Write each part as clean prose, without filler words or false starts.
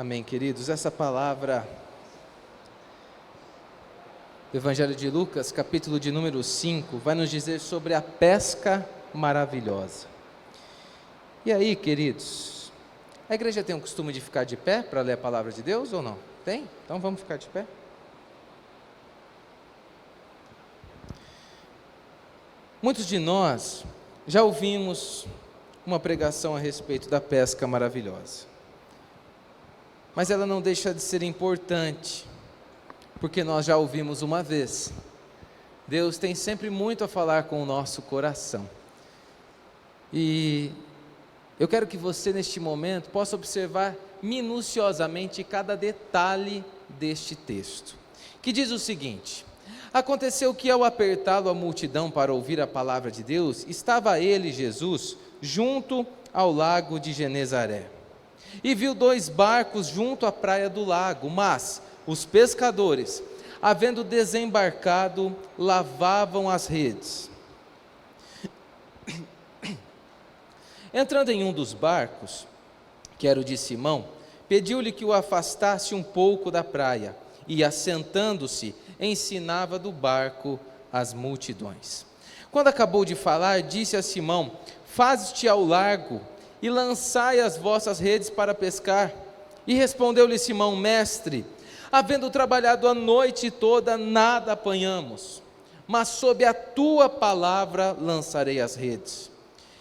Amém, queridos. Essa palavra do Evangelho de Lucas, capítulo de número 5, vai nos dizer sobre a pesca maravilhosa. E aí, queridos, a igreja tem o costume de ficar de pé para ler a palavra de Deus ou não? Tem? Então vamos ficar de pé. Muitos de nós já ouvimos uma pregação a respeito da pesca maravilhosa, mas ela não deixa de ser importante, porque nós já ouvimos uma vez. Deus tem sempre muito a falar com o nosso coração, e eu quero que você neste momento possa observar minuciosamente cada detalhe deste texto, que diz o seguinte: aconteceu que ao apertá-lo a multidão para ouvir a palavra de Deus, estava ele, Jesus, junto ao lago de Genezaré, e viu 2 barcos junto à praia do lago, mas os pescadores, havendo desembarcado, lavavam as redes. Entrando em um dos barcos, que era o de Simão, pediu-lhe que o afastasse um pouco da praia, e assentando-se, ensinava do barco as multidões. Quando acabou de falar, disse a Simão: faze-te ao largo e lançai as vossas redes para pescar. E respondeu-lhe Simão: mestre, havendo trabalhado a noite toda, nada apanhamos, mas sob a tua palavra lançarei as redes.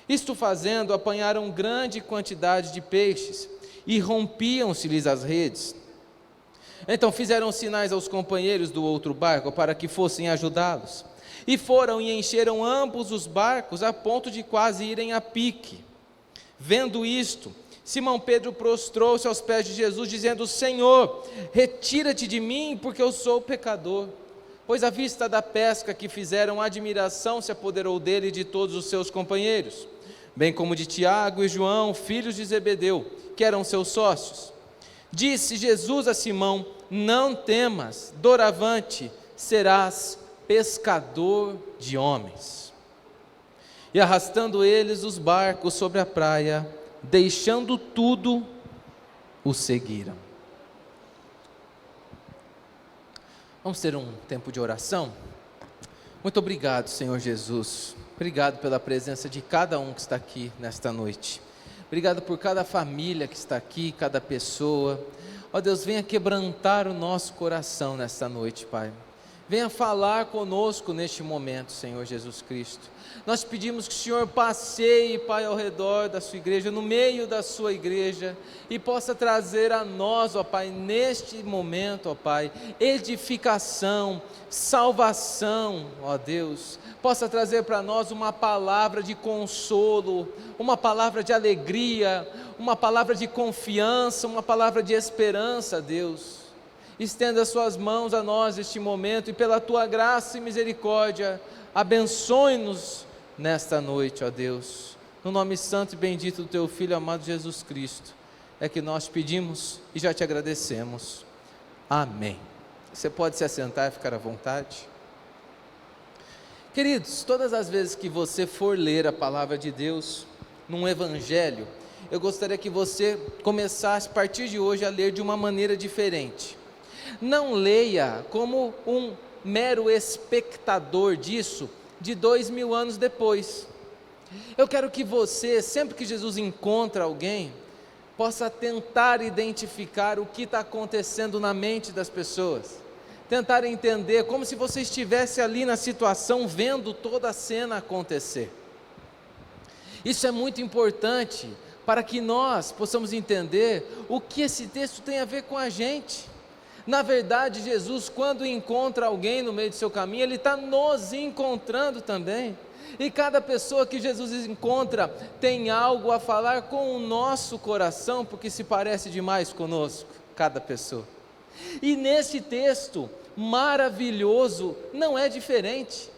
Isto fazendo, apanharam grande quantidade de peixes, e rompiam-se-lhes as redes. Então fizeram sinais aos companheiros do outro barco, para que fossem ajudá-los. E foram e encheram ambos os barcos, a ponto de quase irem a pique. Vendo isto, Simão Pedro prostrou-se aos pés de Jesus, dizendo: Senhor, retira-te de mim, porque eu sou pecador. Pois à vista da pesca que fizeram, a admiração se apoderou dele e de todos os seus companheiros, bem como de Tiago e João, filhos de Zebedeu, que eram seus sócios. Disse Jesus a Simão: não temas, doravante serás pescador de homens. E arrastando eles os barcos sobre a praia, deixando tudo, o seguiram. Vamos ter um tempo de oração? Muito obrigado, Senhor Jesus. Obrigado pela presença de cada um que está aqui nesta noite. Obrigado por cada família que está aqui, cada pessoa. Ó Deus, venha quebrantar o nosso coração nesta noite, Pai. Venha falar conosco neste momento, Senhor Jesus Cristo. Nós pedimos que o Senhor passeie, Pai, ao redor da sua igreja, no meio da sua igreja, e possa trazer a nós, ó Pai, neste momento, ó Pai, edificação, salvação, ó Deus. Possa trazer para nós uma palavra de consolo, uma palavra de alegria, uma palavra de confiança, uma palavra de esperança, Deus. Estenda as suas mãos a nós neste momento, e pela tua graça e misericórdia, abençoe-nos nesta noite, ó Deus. No nome santo e bendito do teu Filho amado Jesus Cristo, é que nós pedimos e já te agradecemos. Amém. Você pode se assentar e ficar à vontade. Queridos, todas as vezes que você for ler a palavra de Deus num evangelho, eu gostaria que você começasse a partir de hoje a ler de uma maneira diferente. Não leia como um mero espectador disso de 2000 anos depois. Eu quero que você, sempre que Jesus encontra alguém, possa tentar identificar o que está acontecendo na mente das pessoas, tentar entender, como se você estivesse ali na situação, vendo toda a cena acontecer. Isso é muito importante para que nós possamos entender o que esse texto tem a ver com a gente. Na verdade, Jesus, quando encontra alguém no meio do seu caminho, Ele está nos encontrando também. E cada pessoa que Jesus encontra tem algo a falar com o nosso coração, porque se parece demais conosco, cada pessoa. E nesse texto maravilhoso, não é diferente.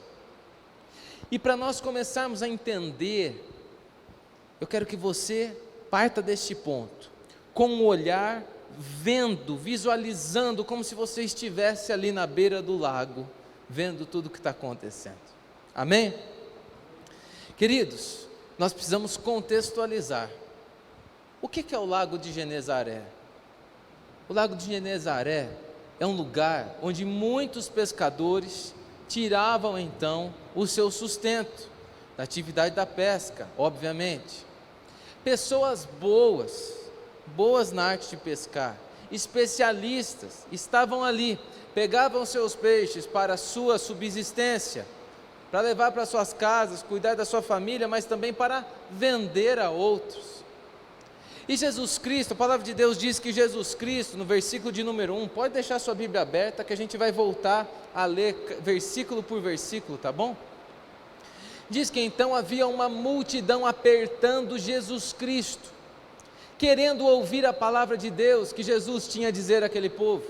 E para nós começarmos a entender, eu quero que você parta deste ponto, com um olhar vendo, visualizando, como se você estivesse ali na beira do lago, vendo tudo o que está acontecendo. Amém? Queridos, nós precisamos contextualizar. O que é o lago de Genezaré? O lago de Genezaré é um lugar onde muitos pescadores tiravam então o seu sustento, da atividade da pesca, obviamente. Pessoas boas na arte de pescar, especialistas, estavam ali, pegavam seus peixes para a sua subsistência, para levar para suas casas, cuidar da sua família, mas também para vender a outros. E Jesus Cristo, a palavra de Deus diz que Jesus Cristo, no versículo de número 1, pode deixar sua Bíblia aberta que a gente vai voltar a ler versículo por versículo, tá bom? Diz que então havia uma multidão apertando Jesus Cristo, querendo ouvir a palavra de Deus que Jesus tinha a dizer àquele povo.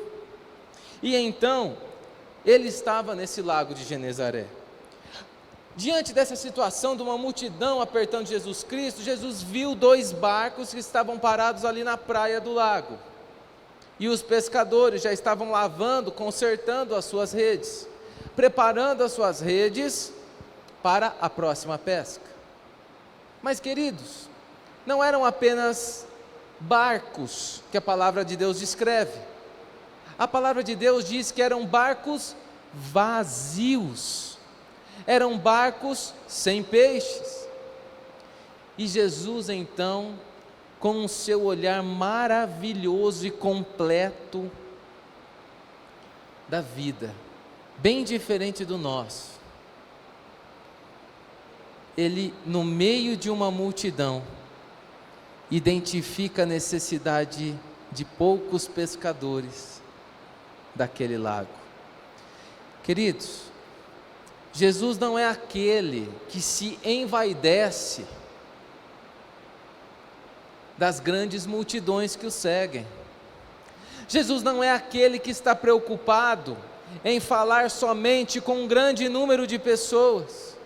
E então, ele estava nesse lago de Genezaré. Diante dessa situação de uma multidão apertando Jesus Cristo, Jesus viu 2 barcos que estavam parados ali na praia do lago. E os pescadores já estavam lavando, consertando as suas redes, preparando as suas redes para a próxima pesca. Mas, queridos, não eram apenas barcos que a palavra de Deus descreve. A palavra de Deus diz que eram barcos vazios. Eram barcos sem peixes. E Jesus então, com o seu olhar maravilhoso e completo da vida, bem diferente do nosso, ele, no meio de uma multidão, identifica a necessidade de poucos pescadores daquele lago. Queridos, Jesus não é aquele que se envaidece das grandes multidões que o seguem. Jesus não é aquele que está preocupado em falar somente com um grande número de pessoas.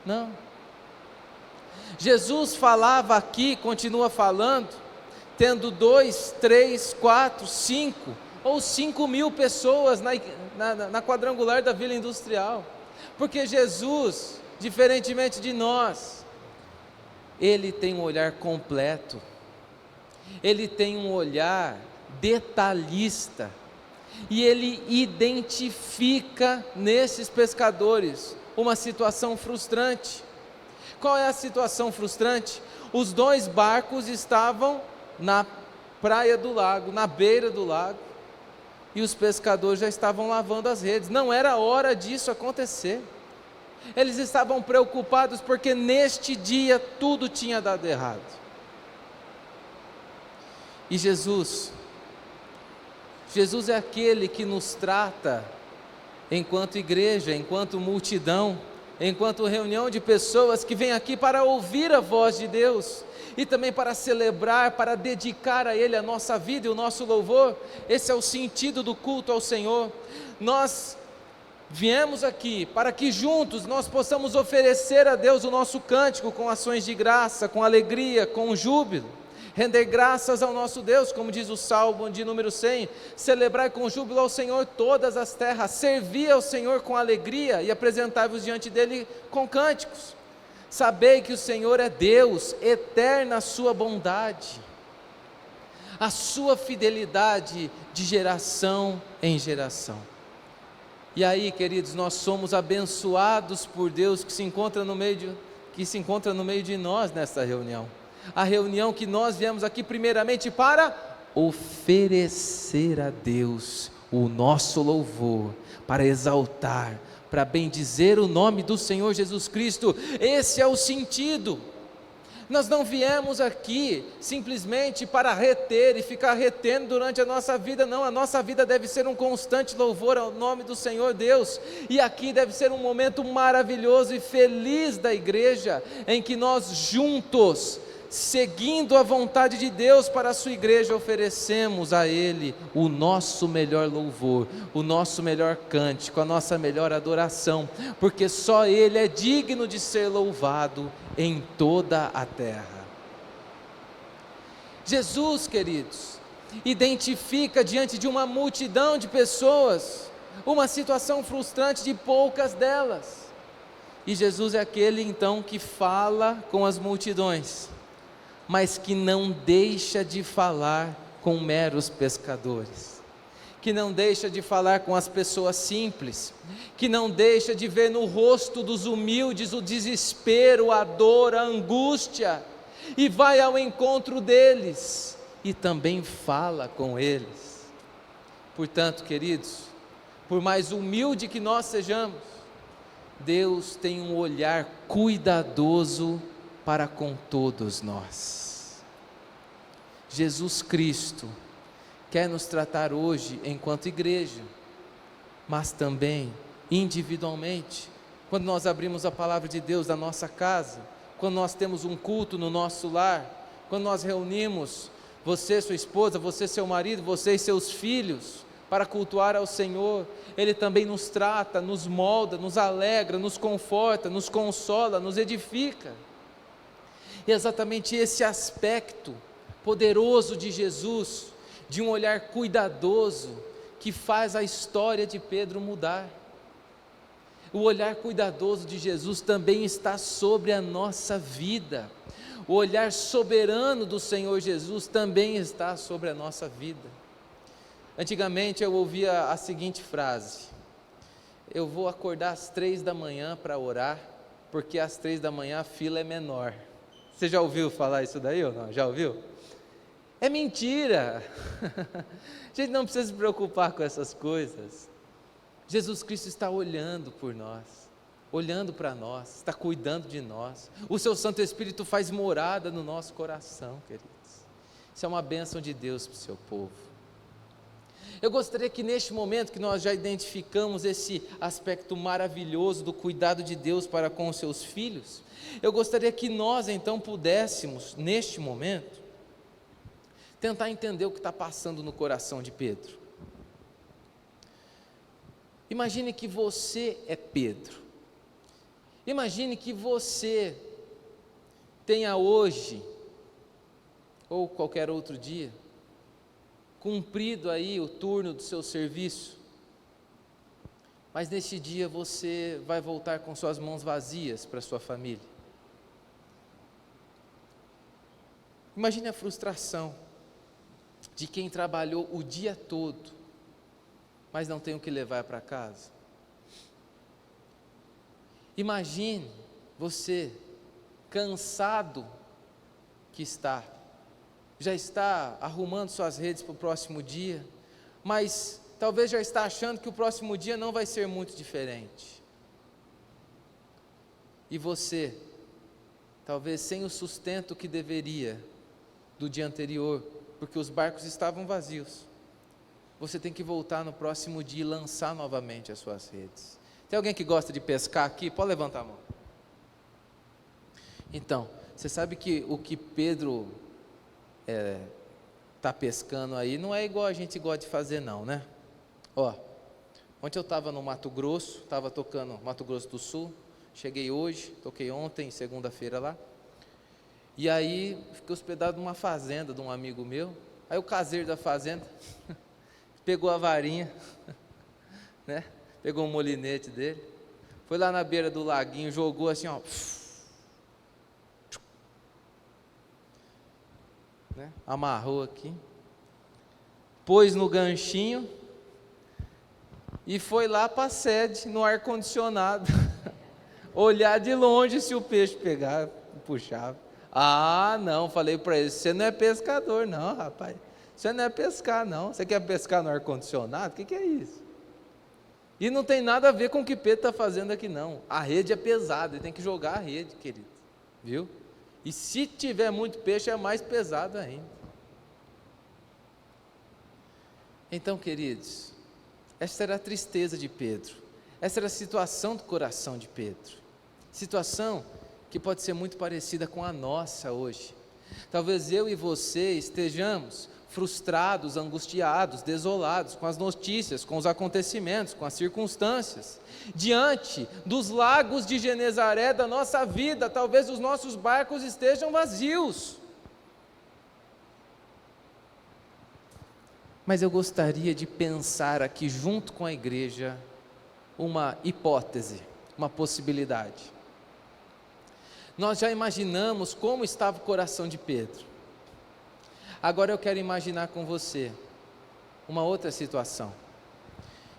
Não. Jesus falava aqui, continua falando, tendo 2, 3, 4, 5 ou 5 mil pessoas na quadrangular da Vila Industrial. Porque Jesus, diferentemente de nós, ele tem um olhar completo, ele tem um olhar detalhista, e ele identifica nesses pescadores uma situação frustrante. Qual é a situação frustrante? Os 2 barcos estavam na praia do lago, na beira do lago, e os pescadores já estavam lavando as redes. Não era hora disso acontecer. Eles estavam preocupados porque neste dia tudo tinha dado errado. E Jesus é aquele que nos trata enquanto igreja, enquanto multidão, enquanto reunião de pessoas que vêm aqui para ouvir a voz de Deus e também para celebrar, para dedicar a Ele a nossa vida e o nosso louvor. Esse é o sentido do culto ao Senhor. Nós viemos aqui para que juntos nós possamos oferecer a Deus o nosso cântico com ações de graça, com alegria, com júbilo, render graças ao nosso Deus, como diz o Salmo de número 100, celebrar com júbilo ao Senhor todas as terras, servir ao Senhor com alegria e apresentar-vos diante dEle com cânticos. Sabei que o Senhor é Deus, eterna a sua bondade, a sua fidelidade de geração em geração. E aí, queridos, nós somos abençoados por Deus que se encontra no meio de nós nesta reunião. A reunião que nós viemos aqui primeiramente para oferecer a Deus o nosso louvor, para exaltar, para bendizer o nome do Senhor Jesus Cristo. Esse é o sentido. Nós não viemos aqui simplesmente para reter e ficar retendo durante a nossa vida, não. A nossa vida deve ser um constante louvor ao nome do Senhor Deus, e aqui deve ser um momento maravilhoso e feliz da igreja, em que nós juntos, seguindo a vontade de Deus para a sua igreja, oferecemos a Ele o nosso melhor louvor, o nosso melhor cântico, a nossa melhor adoração, porque só Ele é digno de ser louvado em toda a terra. Jesus, queridos, identifica diante de uma multidão de pessoas, uma situação frustrante de poucas delas, e Jesus é aquele então que fala com as multidões, mas que não deixa de falar com meros pescadores, que não deixa de falar com as pessoas simples, que não deixa de ver no rosto dos humildes o desespero, a dor, a angústia, e vai ao encontro deles, e também fala com eles. Portanto, queridos, por mais humilde que nós sejamos, Deus tem um olhar cuidadoso para com todos nós. Jesus Cristo quer nos tratar hoje enquanto igreja, mas também individualmente, quando nós abrimos a palavra de Deus na nossa casa, quando nós temos um culto no nosso lar, quando nós reunimos você, sua esposa, você, seu marido, você e seus filhos, para cultuar ao Senhor, Ele também nos trata, nos molda, nos alegra, nos conforta, nos consola, nos edifica. E é exatamente esse aspecto poderoso de Jesus, de um olhar cuidadoso, que faz a história de Pedro mudar. O olhar cuidadoso de Jesus também está sobre a nossa vida. O olhar soberano do Senhor Jesus também está sobre a nossa vida. Antigamente eu ouvia a seguinte frase: eu vou acordar às 3 da manhã para orar, porque às 3 da manhã a fila é menor. Você já ouviu falar isso daí ou não? Já ouviu? É mentira. A gente não precisa se preocupar com essas coisas. Jesus Cristo está olhando por nós, olhando para nós, está cuidando de nós. O seu Santo Espírito faz morada no nosso coração, queridos. Isso é uma bênção de Deus para o seu povo. Eu gostaria que neste momento que nós já identificamos esse aspecto maravilhoso do cuidado de Deus para com os seus filhos, eu gostaria que nós então pudéssemos, neste momento, tentar entender o que está passando no coração de Pedro. Imagine que você é Pedro. Imagine que você tenha hoje, ou qualquer outro dia, cumprido aí o turno do seu serviço, mas neste dia você vai voltar com suas mãos vazias para sua família. Imagine a frustração de quem trabalhou o dia todo, mas não tem o que levar para casa. Imagine você, cansado que está, já está arrumando suas redes para o próximo dia, mas talvez já está achando que o próximo dia não vai ser muito diferente. E você, talvez sem o sustento que deveria do dia anterior, porque os barcos estavam vazios, você tem que voltar no próximo dia e lançar novamente as suas redes. Tem alguém que gosta de pescar aqui? Pode levantar a mão. Então, você sabe que o que Pedro está pescando aí não é igual a gente gosta de fazer não, né? Ontem eu estava no Mato Grosso, estava tocando Mato Grosso do Sul, cheguei hoje, toquei ontem, segunda-feira lá, e aí fiquei hospedado numa fazenda de um amigo meu. Aí o caseiro da fazenda pegou a varinha, né? Pegou um molinete dele, foi lá na beira do laguinho, jogou assim, né? Amarrou aqui, pôs no ganchinho e foi lá para a sede, no ar-condicionado, olhar de longe se o peixe pegava, puxava. Não, falei para ele, você não é pescador não, rapaz, você não é pescar não, você quer pescar no ar-condicionado? O que é isso? E não tem nada a ver com o que Pedro está fazendo aqui não, a rede é pesada, ele tem que jogar a rede, querido, viu? E se tiver muito peixe é mais pesado ainda. Então, queridos, essa era a tristeza de Pedro, essa era a situação do coração de Pedro, situação que pode ser muito parecida com a nossa hoje. Talvez eu e você estejamos frustrados, angustiados, desolados com as notícias, com os acontecimentos, com as circunstâncias, diante dos lagos de Genezaré da nossa vida. Talvez os nossos barcos estejam vazios, mas eu gostaria de pensar aqui junto com a igreja uma hipótese, uma possibilidade. Nós já imaginamos como estava o coração de Pedro. Agora eu quero imaginar com você uma outra situação.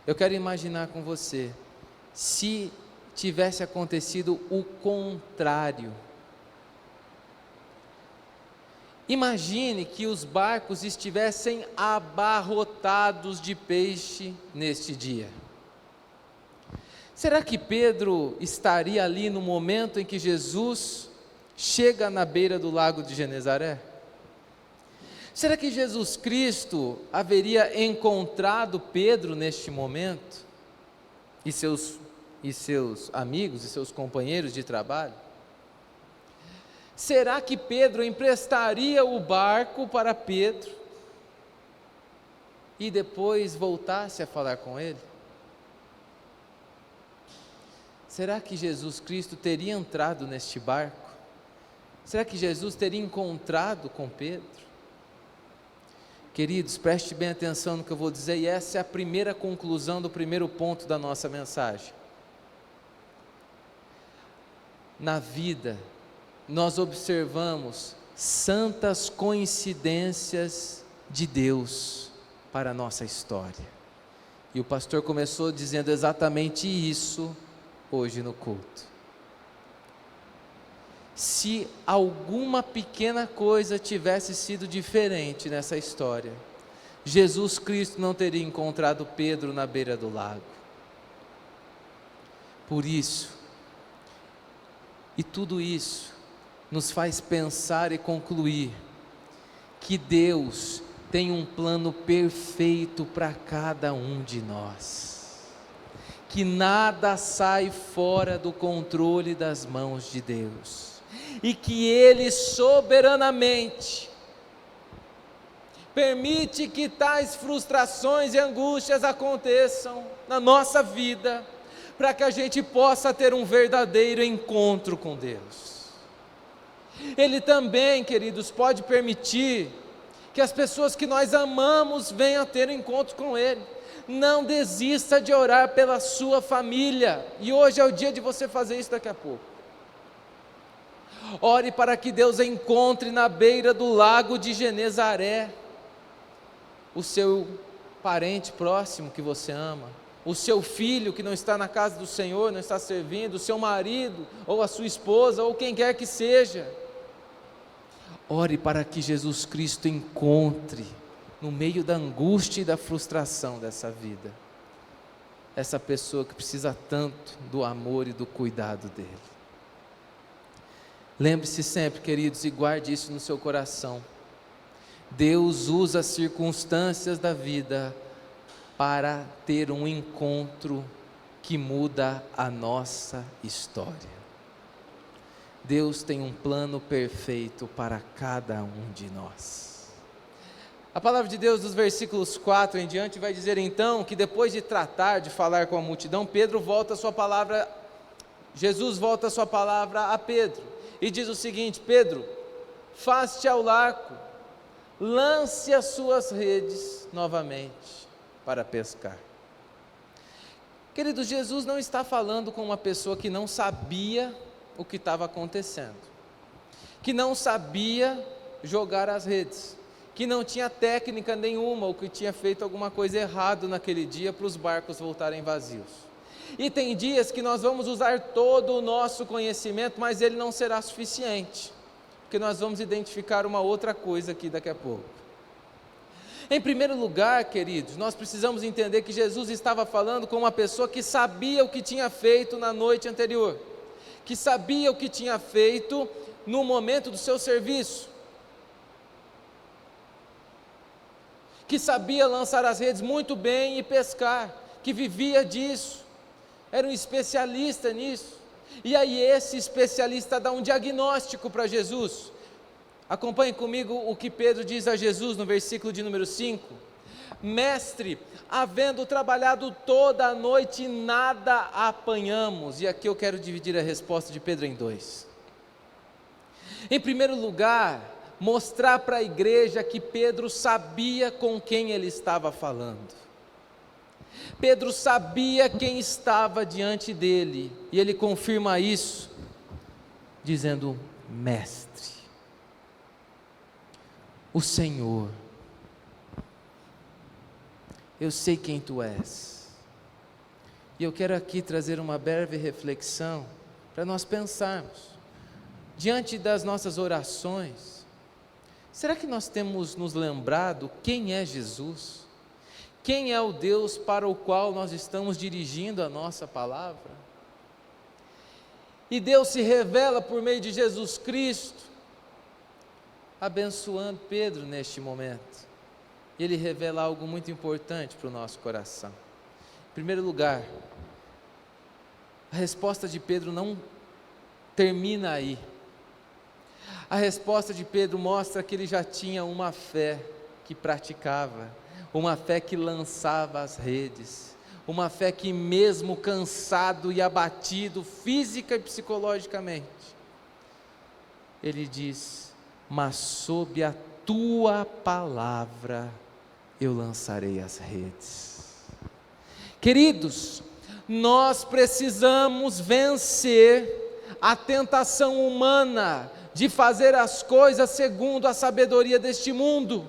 Eu quero imaginar com você se tivesse acontecido o contrário. Imagine que os barcos estivessem abarrotados de peixe neste dia. Será que Pedro estaria ali no momento em que Jesus chega na beira do lago de Genezaré? Será que Jesus Cristo haveria encontrado Pedro neste momento? E seus amigos e seus companheiros de trabalho? Será que Pedro emprestaria o barco para Pedro e depois voltasse a falar com ele? Será que Jesus Cristo teria entrado neste barco? Será que Jesus teria encontrado com Pedro? Queridos, preste bem atenção no que eu vou dizer, e essa é a primeira conclusão do primeiro ponto da nossa mensagem. Na vida, nós observamos santas coincidências de Deus para a nossa história. E o pastor começou dizendo exatamente isso hoje no culto. Se alguma pequena coisa tivesse sido diferente nessa história, Jesus Cristo não teria encontrado Pedro na beira do lago. Por isso, e tudo isso nos faz pensar e concluir que Deus tem um plano perfeito para cada um de nós, que nada sai fora do controle das mãos de Deus, e que Ele soberanamente permite que tais frustrações e angústias aconteçam na nossa vida, para que a gente possa ter um verdadeiro encontro com Deus. Ele também, queridos, pode permitir que as pessoas que nós amamos venham a ter um encontro com Ele. Não desista de orar pela sua família, e hoje é o dia de você fazer isso daqui a pouco. Ore para que Deus encontre na beira do lago de Genezaré o seu parente próximo que você ama, o seu filho que não está na casa do Senhor, não está servindo, o seu marido, ou a sua esposa, ou quem quer que seja. Ore para que Jesus Cristo encontre, no meio da angústia e da frustração dessa vida, essa pessoa que precisa tanto do amor e do cuidado dEle. Lembre-se sempre, queridos, e guarde isso no seu coração: Deus usa as circunstâncias da vida para ter um encontro que muda a nossa história. Deus tem um plano perfeito para cada um de nós. A palavra de Deus, dos versículos 4 em diante, vai dizer então que depois de tratar de falar com a multidão, Jesus volta a sua palavra a Pedro e diz o seguinte: Pedro, faze-te ao largo, lance as suas redes novamente para pescar. Queridos, Jesus não está falando com uma pessoa que não sabia o que estava acontecendo, que não sabia jogar as redes, que não tinha técnica nenhuma, ou que tinha feito alguma coisa errada naquele dia para os barcos voltarem vazios. E tem dias que nós vamos usar todo o nosso conhecimento, mas ele não será suficiente, porque nós vamos identificar uma outra coisa aqui daqui a pouco. Em primeiro lugar, queridos, nós precisamos entender que Jesus estava falando com uma pessoa que sabia o que tinha feito na noite anterior, que sabia o que tinha feito no momento do seu serviço, que sabia lançar as redes muito bem e pescar, que vivia disso, era um especialista nisso. E aí esse especialista dá um diagnóstico para Jesus. Acompanhe comigo o que Pedro diz a Jesus no versículo de número 5. Mestre, havendo trabalhado toda a noite, nada apanhamos. E aqui eu quero dividir a resposta de Pedro em dois. Em primeiro lugar, mostrar para a igreja que Pedro sabia com quem ele estava falando. Pedro sabia quem estava diante dele, e ele confirma isso, dizendo: mestre. o Senhor. Eu sei quem Tu és. E eu quero aqui trazer uma breve reflexão para nós pensarmos, diante das nossas orações, será que nós temos nos lembrado quem é Jesus? Quem é o Deus para o qual nós estamos dirigindo a nossa palavra? E Deus se revela por meio de Jesus Cristo, abençoando Pedro neste momento. Ele revela algo muito importante para o nosso coração. Em primeiro lugar, a resposta de Pedro não termina aí. A resposta de Pedro mostra que ele já tinha uma fé que praticava, uma fé que lançava as redes, uma fé que mesmo cansado e abatido física e psicologicamente, ele diz: mas sob a Tua palavra eu lançarei as redes. Queridos, nós precisamos vencer a tentação humana de fazer as coisas segundo a sabedoria deste mundo.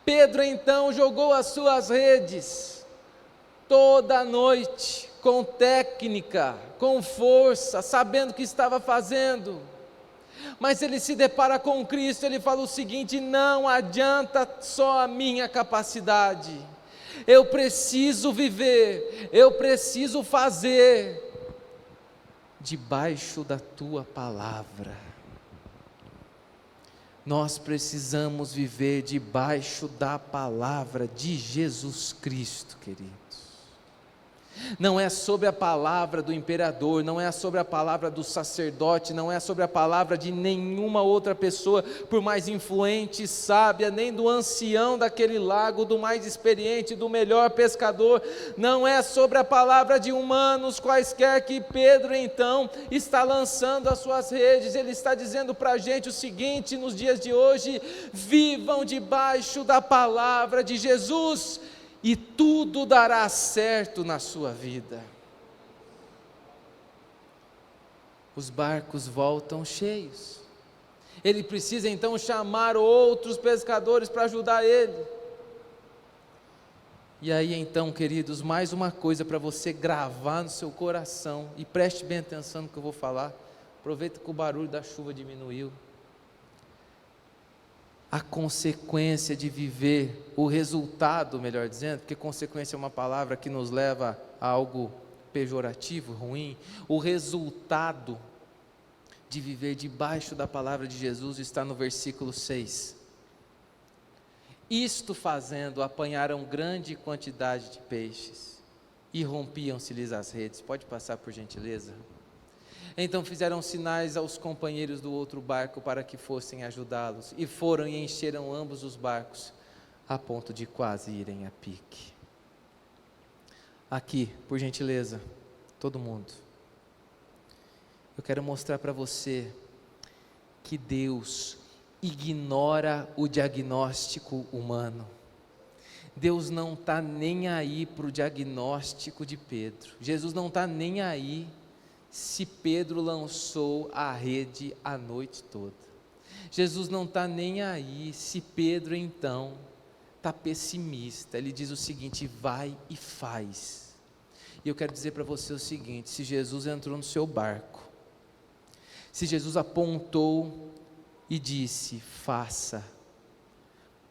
Pedro então jogou as suas redes toda a noite, com técnica, com força, sabendo o que estava fazendo. Mas ele se depara com Cristo, ele fala o seguinte: não adianta só a minha capacidade, eu preciso viver, eu preciso fazer debaixo da Tua palavra. Nós precisamos viver debaixo da palavra de Jesus Cristo, queridos. Não é sobre a palavra do imperador, não é sobre a palavra do sacerdote, não é sobre a palavra de nenhuma outra pessoa, por mais influente e sábia, nem do ancião daquele lago, do mais experiente, do melhor pescador. Não é sobre a palavra de humanos quaisquer que Pedro então está lançando as suas redes. Ele está dizendo para a gente o seguinte nos dias de hoje: vivam debaixo da palavra de Jesus, e tudo dará certo na sua vida. Os barcos voltam cheios. Ele precisa então chamar outros pescadores para ajudar ele. E aí então, queridos, mais uma coisa para você gravar no seu coração, e preste bem atenção no que eu vou falar. Aproveita que o barulho da chuva diminuiu. A consequência de viver, o resultado, melhor dizendo, porque consequência é uma palavra que nos leva a algo pejorativo, ruim. O resultado de viver debaixo da palavra de Jesus está no versículo 6. Isto fazendo, apanharam grande quantidade de peixes, e rompiam-se-lhes as redes. Pode passar, por gentileza? Então fizeram sinais aos companheiros do outro barco para que fossem ajudá-los, e foram e encheram ambos os barcos, a ponto de quase irem a pique. Aqui, por gentileza, todo mundo, eu quero mostrar para você que Deus ignora o diagnóstico humano. Deus não está nem aí para o diagnóstico de Pedro. Jesus não está nem aí se Pedro lançou a rede a noite toda. Jesus não está nem aí se Pedro então está pessimista. Ele diz o seguinte: vai e faz. E eu quero dizer para você o seguinte: se Jesus entrou no seu barco, se Jesus apontou e disse: faça,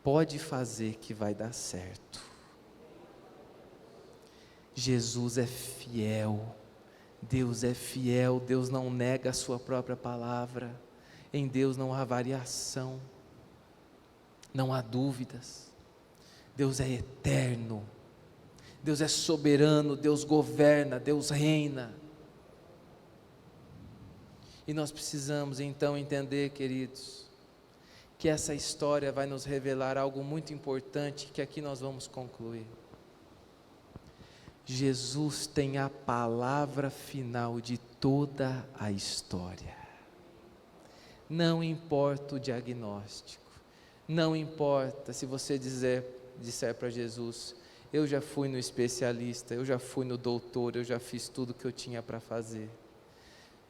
pode fazer que vai dar certo. Jesus é fiel. Deus é fiel, Deus não nega a sua própria palavra, em Deus não há variação, não há dúvidas. Deus é eterno, Deus é soberano, Deus governa, Deus reina. E nós precisamos então entender, queridos, que essa história vai nos revelar algo muito importante, que aqui nós vamos concluir. Jesus tem a palavra final de toda a história. Não importa o diagnóstico, não importa se você disser para Jesus: eu já fui no especialista, eu já fui no doutor, eu já fiz tudo que eu tinha para fazer.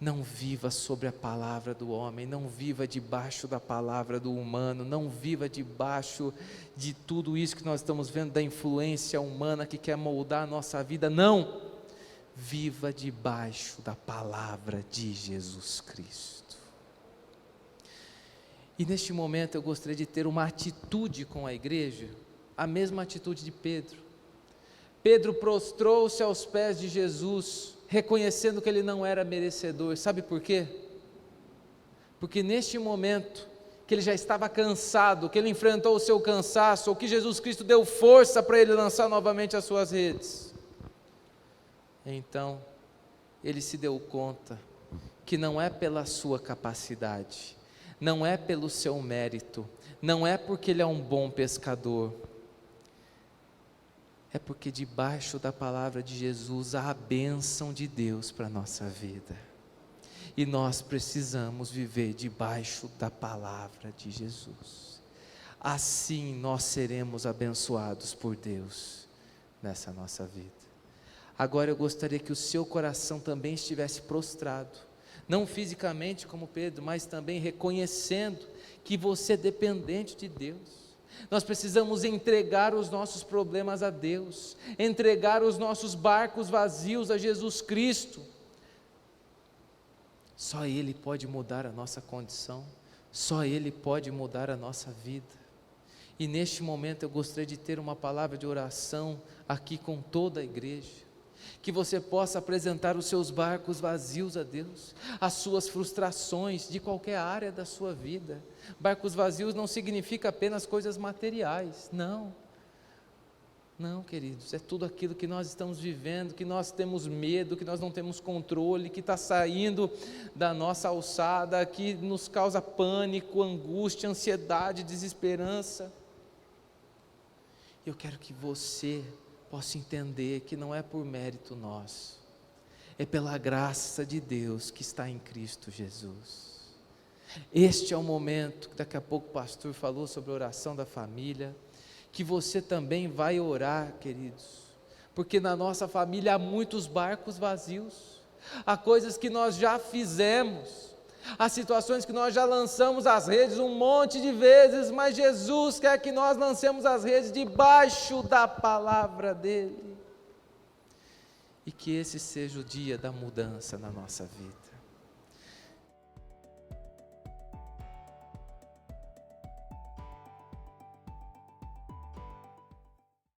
Não viva sobre a palavra do homem, não viva debaixo da palavra do humano, não viva debaixo de tudo isso que nós estamos vendo, da influência humana que quer moldar a nossa vida. Não! Viva debaixo da palavra de Jesus Cristo. E neste momento eu gostaria de ter uma atitude com a igreja, a mesma atitude de Pedro. Pedro prostrou-se aos pés de Jesus, reconhecendo que ele não era merecedor. Sabe por quê? Porque neste momento, que ele já estava cansado, que ele enfrentou o seu cansaço, ou que Jesus Cristo deu força para ele lançar novamente as suas redes, então, ele se deu conta que não é pela sua capacidade, não é pelo seu mérito, não é porque ele é um bom pescador, é porque debaixo da palavra de Jesus há a bênção de Deus para a nossa vida, e nós precisamos viver debaixo da palavra de Jesus, assim nós seremos abençoados por Deus nessa nossa vida. Agora eu gostaria que o seu coração também estivesse prostrado, não fisicamente como Pedro, mas também reconhecendo que você é dependente de Deus. Nós precisamos entregar os nossos problemas a Deus, entregar os nossos barcos vazios a Jesus Cristo. Só Ele pode mudar a nossa condição, só Ele pode mudar a nossa vida. E neste momento eu gostaria de ter uma palavra de oração aqui com toda a igreja, que você possa apresentar os seus barcos vazios a Deus, as suas frustrações de qualquer área da sua vida. Barcos vazios não significa apenas coisas materiais, não, queridos, é tudo aquilo que nós estamos vivendo, que nós temos medo, que nós não temos controle, que está saindo da nossa alçada, que nos causa pânico, angústia, ansiedade, desesperança. Eu quero que você possa entender que não é por mérito nosso, é pela graça de Deus que está em Cristo Jesus. Este é o momento que daqui a pouco o pastor falou sobre a oração da família, que você também vai orar, queridos, porque na nossa família há muitos barcos vazios, há coisas que nós já fizemos, há situações que nós já lançamos as redes um monte de vezes, mas Jesus quer que nós lancemos as redes debaixo da palavra dEle, e que esse seja o dia da mudança na nossa vida.